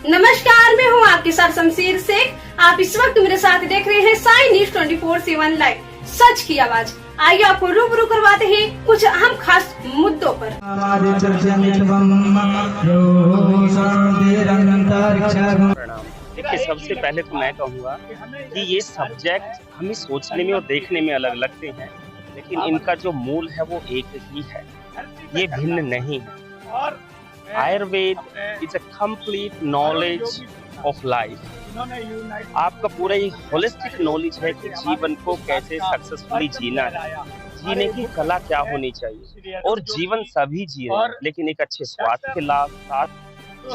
नमस्कार, मैं हूँ आपके साथ शमशीर शेख। आप इस वक्त मेरे साथ देख रहे हैं साई न्यूज 24/7 लाइव, सच की आवाज। आइए आपको रूबरू करवाते हैं कुछ अहम खास मुद्दों पर। देखिए, सबसे पहले तो मैं कहूँगा कि ये सब्जेक्ट हमें सोचने में और देखने में अलग लगते हैं, लेकिन इनका जो मूल है वो एक ही है, ये भिन्न नहीं है। Ayurveda is a complete knowledge of life. आपका पूरा एक होलिस्टिक नॉलेज है कि जीवन को कैसे सक्सेसफुली जीना है, जीने की कला क्या होनी चाहिए, और जीवन सभी जी रहे हैं, लेकिन एक अच्छे स्वास्थ्य के साथ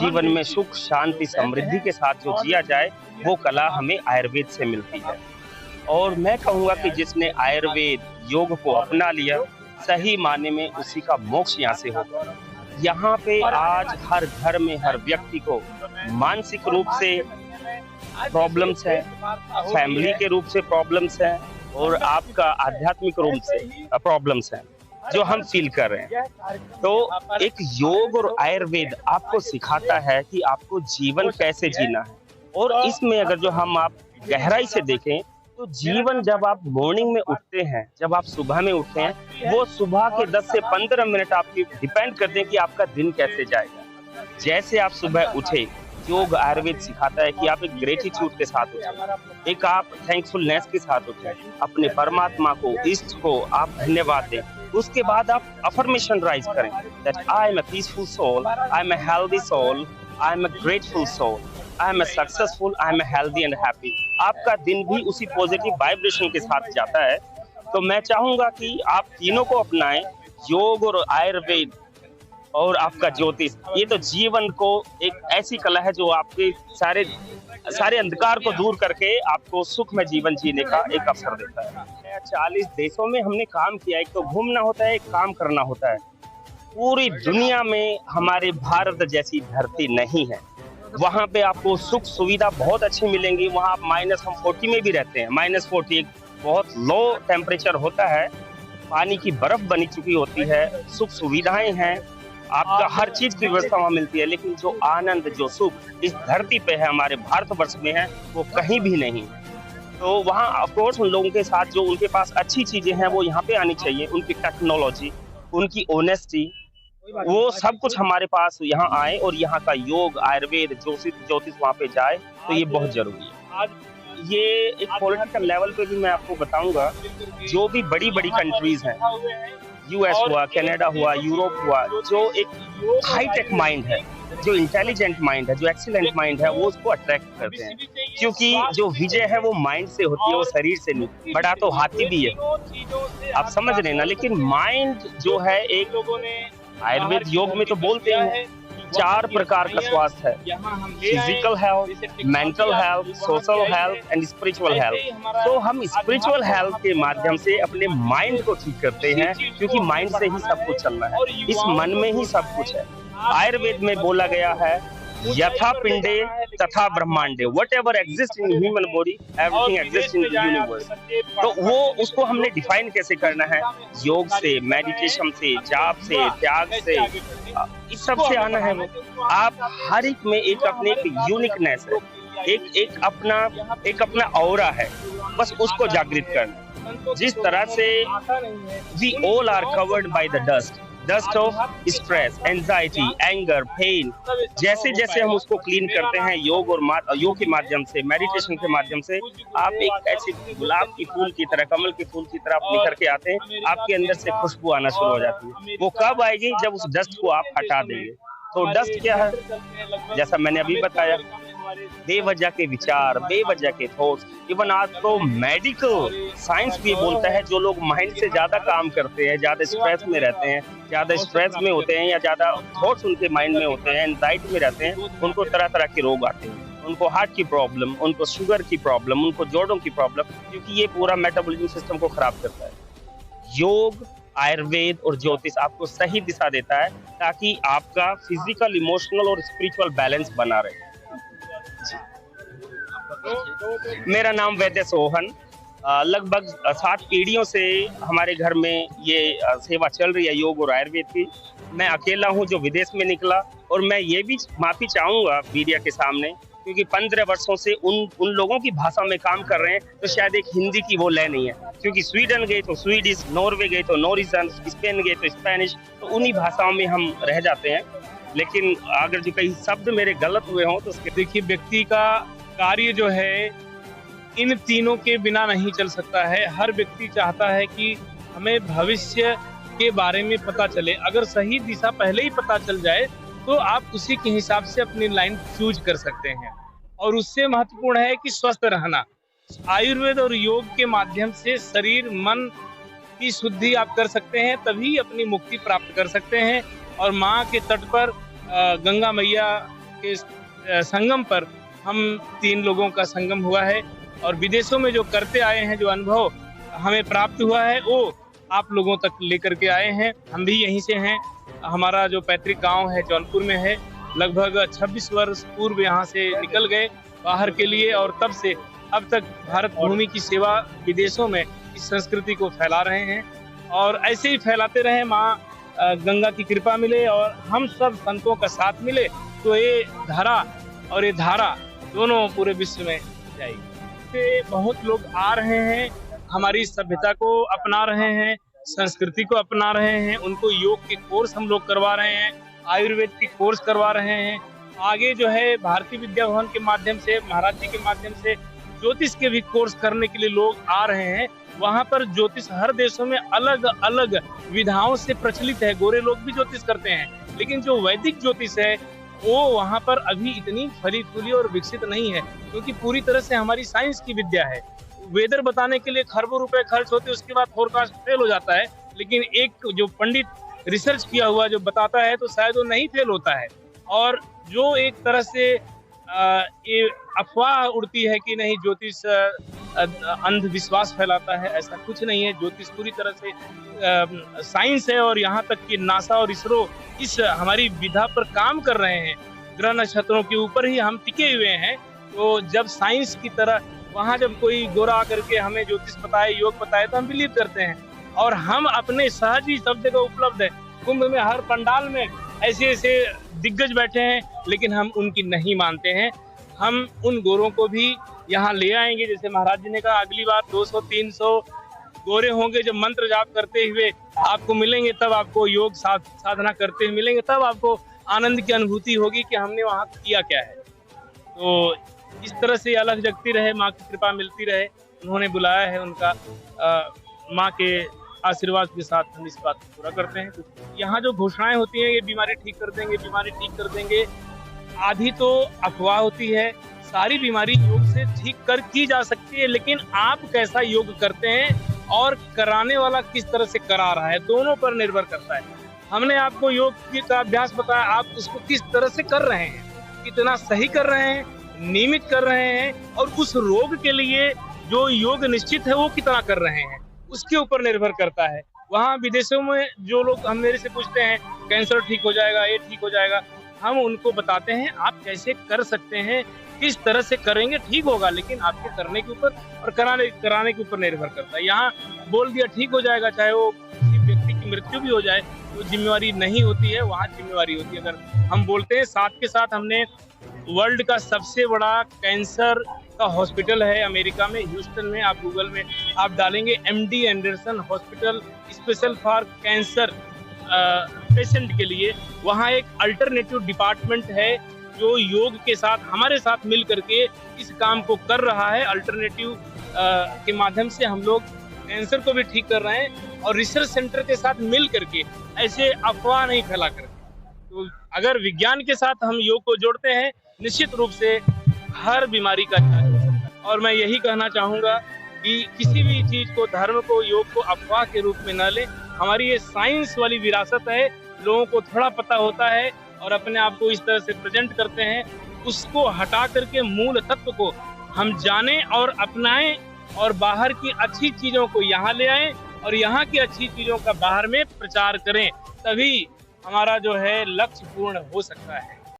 जीवन में सुख शांति समृद्धि के साथ जो जिया जाए, वो कला हमें आयुर्वेद से मिलती है। और मैं कहूँगा कि जिसने आयुर्वेद योग को अपना लिया, सही मायने में उसी का मोक्ष यहाँ से होगा। यहाँ पे आज हर घर में हर व्यक्ति को मानसिक रूप से प्रॉब्लम्स है, फैमिली के रूप से प्रॉब्लम्स है, और आपका आध्यात्मिक रूप से प्रॉब्लम्स है जो हम फील कर रहे हैं। तो एक योग और आयुर्वेद आपको सिखाता है कि आपको जीवन कैसे जीना है। और इसमें अगर जो हम आप गहराई से देखें तो जीवन, जब आप मॉर्निंग में उठते हैं, जब आप सुबह में उठते हैं, वो सुबह के 10 से 15 मिनट आपकी डिपेंड करते हैं कि आपका दिन कैसे जाएगा। जैसे आप सुबह उठे, योग आयुर्वेद सिखाता है कि आप एक ग्रेटिट्यूड के साथ उठें, एक आप थैंकफुलनेस के साथ उठें, अपने परमात्मा को, इष्ट को आप धन्यवाद दें। उसके बाद आप अफर्मेशन राइज करें that I am a peaceful soul, I am a healthy soul, I am a grateful soul, I am a successful, I am a healthy and happy. आपका दिन भी उसी पॉजिटिव वाइब्रेशन के साथ जाता है। तो मैं चाहूंगा कि आप तीनों को अपनाएं, योग और आयुर्वेद और आपका ज्योतिष। ये तो जीवन को एक ऐसी कला है जो आपके सारे अंधकार को दूर करके आपको सुख में जीवन जीने का एक अवसर देता है। 40 देशों में हमने काम किया। एक तो घूमना होता है, एक काम करना होता है। पूरी दुनिया में हमारे भारत जैसी धरती नहीं है। वहाँ पे आपको सुख सुविधा बहुत अच्छी मिलेंगी। वहाँ आप -40 में भी रहते हैं। -40 एक बहुत लो टेम्परेचर होता है, पानी की बर्फ बनी चुकी होती है, सुख सुविधाएं हैं, आपका हर चीज की व्यवस्था वहाँ मिलती है। लेकिन जो आनंद, जो सुख इस धरती पे है, हमारे भारतवर्ष में है, वो कहीं भी नहीं है। तो वहाँ ऑफकोर्स उन लोगों के साथ जो उनके पास अच्छी चीजें हैं वो यहाँ पे आनी चाहिए। उनकी टेक्नोलॉजी, उनकी ऑनेस्टी, वो सब कुछ हमारे पास यहाँ आए और यहाँ का योग आयुर्वेद ज्योतिष वहाँ पे जाए, तो ये बहुत जरूरी है। ये एक पॉलिटिकल लेवल पे भी मैं आपको बताऊंगा, जो भी बड़ी बड़ी कंट्रीज हैं, यूएस हुआ, कनाडा हुआ, यूरोप हुआ, जो एक हाईटेक माइंड है, जो इंटेलिजेंट माइंड है, जो एक्सीलेंट माइंड है, वो उसको अट्रैक्ट करते हैं। क्योंकि जो विजय है वो माइंड से होती है, वो शरीर से नहीं। बड़ा तो हाथी भी है, आप समझ रहे ना, लेकिन माइंड जो है, एक आयुर्वेद योग में तो बोलते हैं 4 प्रकार का स्वास्थ्य है, physical health, mental health, social health and spiritual health. तो हम स्पिरिचुअल हेल्थ के माध्यम से अपने माइंड को ठीक करते हैं, क्योंकि माइंड से ही सब कुछ चलना है, इस मन में ही सब कुछ है। आयुर्वेद में बोला गया है, यथा पिंडे तथा ब्रह्मांडे, whatever exist in human body, everything exist in the universe. तो वो उसको हमने डिफाइन कैसे करना है? योग से, मेडिटेशन से, जाप से, त्याग से, इस सब से आना है। वो आप हर एक में एक अपने एक यूनिकनेस है, एक अपना ऑरा है, बस उसको जागृत करना। जिस तरह से we all are covered by the dust of stress, anxiety, anger, pain. जैसे जैसे हम उसको क्लीन करते हैं योग के माध्यम से, मेडिटेशन के माध्यम से, आप एक ऐसे गुलाब की फूल की तरह, कमल के फूल की तरह आप निखर के आते हैं। आपके अंदर से खुशबू आना शुरू हो जाती है। वो कब आएगी? जब उस डस्ट को आप हटा देंगे। तो डस्ट क्या है? जैसा मैंने अभी बताया, बेवजह के विचार, बेवजह के थॉट्स। इवन आज तो मेडिकल साइंस भी बोलता है, जो लोग माइंड से ज्यादा काम करते हैं, ज्यादा स्ट्रेस में रहते हैं, ज्यादा स्ट्रेस में होते हैं, या ज्यादा थॉट्स उनके माइंड में होते हैं, एंजाइटी में रहते हैं, उनको तरह तरह के रोग आते हैं। उनको हार्ट की प्रॉब्लम, उनको शुगर की प्रॉब्लम, उनको जोड़ों की प्रॉब्लम, क्योंकि ये पूरा मेटाबॉलिज्म सिस्टम को खराब करता है। योग, आयुर्वेद और ज्योतिष आपको सही दिशा देता है, ताकि आपका फिजिकल, इमोशनल और स्पिरिचुअल बैलेंस बना रहे। मेरा नाम वैद्य सोहन, लगभग 60 पीढ़ियों से हमारे घर में ये सेवा चल रही है योग और आयुर्वेद की। मैं अकेला हूँ जो विदेश में निकला, और मैं ये भी माफी चाहूंगा मीडिया के सामने, क्योंकि 15 वर्षों से उन लोगों की भाषा में काम कर रहे हैं, तो शायद एक हिंदी की वो लय नहीं है। क्योंकि स्वीडन गए तो स्वीडिश, नॉर्वे गए तो नॉरिजन, स्पेन गए तो स्पेनिश, तो उन्हीं भाषाओं में हम रह जाते हैं। लेकिन अगर जो कई शब्द मेरे गलत हुए हों तो उसके देखिए, व्यक्ति का कार्य जो है इन तीनों के बिना नहीं चल सकता है। हर व्यक्ति चाहता है कि हमें भविष्य के बारे में पता चले। अगर सही दिशा पहले ही पता चल जाए तो आप उसी के हिसाब से अपनी लाइन चूज कर सकते हैं। और उससे महत्वपूर्ण है कि स्वस्थ रहना। आयुर्वेद और योग के माध्यम से शरीर मन की शुद्धि आप कर सकते हैं, तभी अपनी मुक्ति प्राप्त कर सकते हैं। और माँ के तट पर गंगा मैया के संगम पर हम 3 लोगों का संगम हुआ है, और विदेशों में जो करते आए हैं, जो अनुभव हमें प्राप्त हुआ है, वो आप लोगों तक लेकर के आए हैं। हम भी यहीं से हैं। हमारा जो पैतृक गांव है जौनपुर में है। लगभग 26 वर्ष पूर्व यहाँ से निकल गए बाहर के लिए, और तब से अब तक भारत भूमि की सेवा विदेशों में इस संस्कृति को फैला रहे हैं। और ऐसे ही फैलाते रहे, माँ गंगा की कृपा मिले और हम सब संतों का साथ मिले, तो ये धरा और ये धारा दोनों पूरे विश्व में जाएगी। से बहुत लोग आ रहे हैं, हमारी सभ्यता को अपना रहे हैं, संस्कृति को अपना रहे हैं। उनको योग के कोर्स हम लोग करवा रहे हैं, आयुर्वेद के कोर्स करवा रहे हैं। आगे जो है भारतीय विद्या भवन के माध्यम से, महाराज जी के माध्यम से ज्योतिष के भी कोर्स करने के लिए लोग आ रहे हैं। वहाँ पर ज्योतिष हर देशों में अलग अलग विधाओं से प्रचलित है। गोरे लोग भी ज्योतिष करते हैं, लेकिन जो वैदिक ज्योतिष है वो वहाँ पर अभी इतनी फली फूली और विकसित नहीं है, क्योंकि पूरी तरह से हमारी साइंस की विद्या है। वेदर बताने के लिए खरबों रुपए खर्च होते, उसके बाद फोरकास्ट फेल हो जाता है। लेकिन एक जो पंडित रिसर्च किया हुआ जो बताता है, तो शायद वो नहीं फेल होता है। और जो एक तरह से ये अफवाह उड़ती है कि नहीं ज्योतिष अंधविश्वास फैलाता है, ऐसा कुछ नहीं है। ज्योतिष पूरी तरह से साइंस है, और यहाँ तक कि नासा और इसरो इस हमारी विधा पर काम कर रहे हैं। ग्रह नक्षत्रों के ऊपर ही हम टिके हुए हैं। तो जब साइंस की तरह वहाँ जब कोई गोरा आकर के हमें ज्योतिष बताए, योग बताए, तो हम बिलीव करते हैं। और हम अपने सहज ही सब जगह उपलब्ध है। कुंभ में हर पंडाल में ऐसे ऐसे दिग्गज बैठे हैं, लेकिन हम उनकी नहीं मानते हैं। हम उन गोरों को भी यहाँ ले आएंगे। जैसे महाराज जी ने कहा, अगली बार 200-300 गोरे होंगे जब मंत्र जाप करते हुए आपको मिलेंगे, तब आपको योग साधना करते हुए मिलेंगे, तब आपको आनंद की अनुभूति होगी कि हमने वहाँ किया क्या है। तो इस तरह से अलग जगती रहे, माँ की कृपा मिलती रहे। उन्होंने बुलाया है, उनका माँ के आशीर्वाद के साथ हम इस बात को पूरा करते हैं। यहाँ जो घोषणाएं होती हैं, ये बीमारी ठीक कर देंगे, बीमारी ठीक कर देंगे, आधी तो अफवाह होती है। सारी बीमारी योग से ठीक कर की जा सकती है, लेकिन आप कैसा योग करते हैं और कराने वाला किस तरह से करा रहा है, दोनों पर निर्भर करता है। हमने आपको योग का अभ्यास बताया, आप उसको किस तरह से कर रहे हैं, कितना सही कर रहे हैं, नियमित कर रहे हैं, और उस रोग के लिए जो योग निश्चित है वो कितना कर रहे हैं, उसके ऊपर निर्भर करता है। वहाँ विदेशों में जो लोग हम मेरे से पूछते हैं कैंसर ठीक हो जाएगा, ये ठीक हो जाएगा, हम उनको बताते हैं आप कैसे कर सकते हैं, किस तरह से करेंगे ठीक होगा, लेकिन आपके करने के ऊपर और कराने के ऊपर निर्भर करता है। यहाँ बोल दिया ठीक हो जाएगा, चाहे वो किसी व्यक्ति की मृत्यु भी हो जाए, तो जिम्मेवारी नहीं होती है, वहाँ जिम्मेवारी होती है। अगर हम बोलते हैं, साथ के साथ हमने वर्ल्ड का सबसे बड़ा कैंसर का हॉस्पिटल है अमेरिका में, ह्यूस्टन में, आप गूगल में आप डालेंगे MD Anderson hospital special for cancer patient के लिए, वहाँ एक अल्टरनेटिव डिपार्टमेंट है जो योग के साथ हमारे साथ मिल करके इस काम को कर रहा है। अल्टरनेटिव के माध्यम से हम लोग कैंसर को भी ठीक कर रहे हैं, और रिसर्च सेंटर के साथ मिल करके ऐसे अफवाह नहीं फैला करके। तो अगर विज्ञान के साथ हम योग को जोड़ते हैं, निश्चित रूप से हर बीमारी का इलाज हो सकता है। और मैं यही कहना चाहूँगा कि किसी भी चीज़ को, धर्म को, योग को अफवाह के रूप में न लें। हमारी ये साइंस वाली विरासत है, लोगों को थोड़ा पता होता है और अपने आप को इस तरह से प्रेजेंट करते हैं। उसको हटा करके मूल तत्व को हम जानें और अपनाएं, और बाहर की अच्छी चीज़ों को यहाँ ले आएं, और यहाँ की अच्छी चीज़ों का बाहर में प्रचार करें, तभी हमारा जो है लक्ष्य पूर्ण हो सकता है।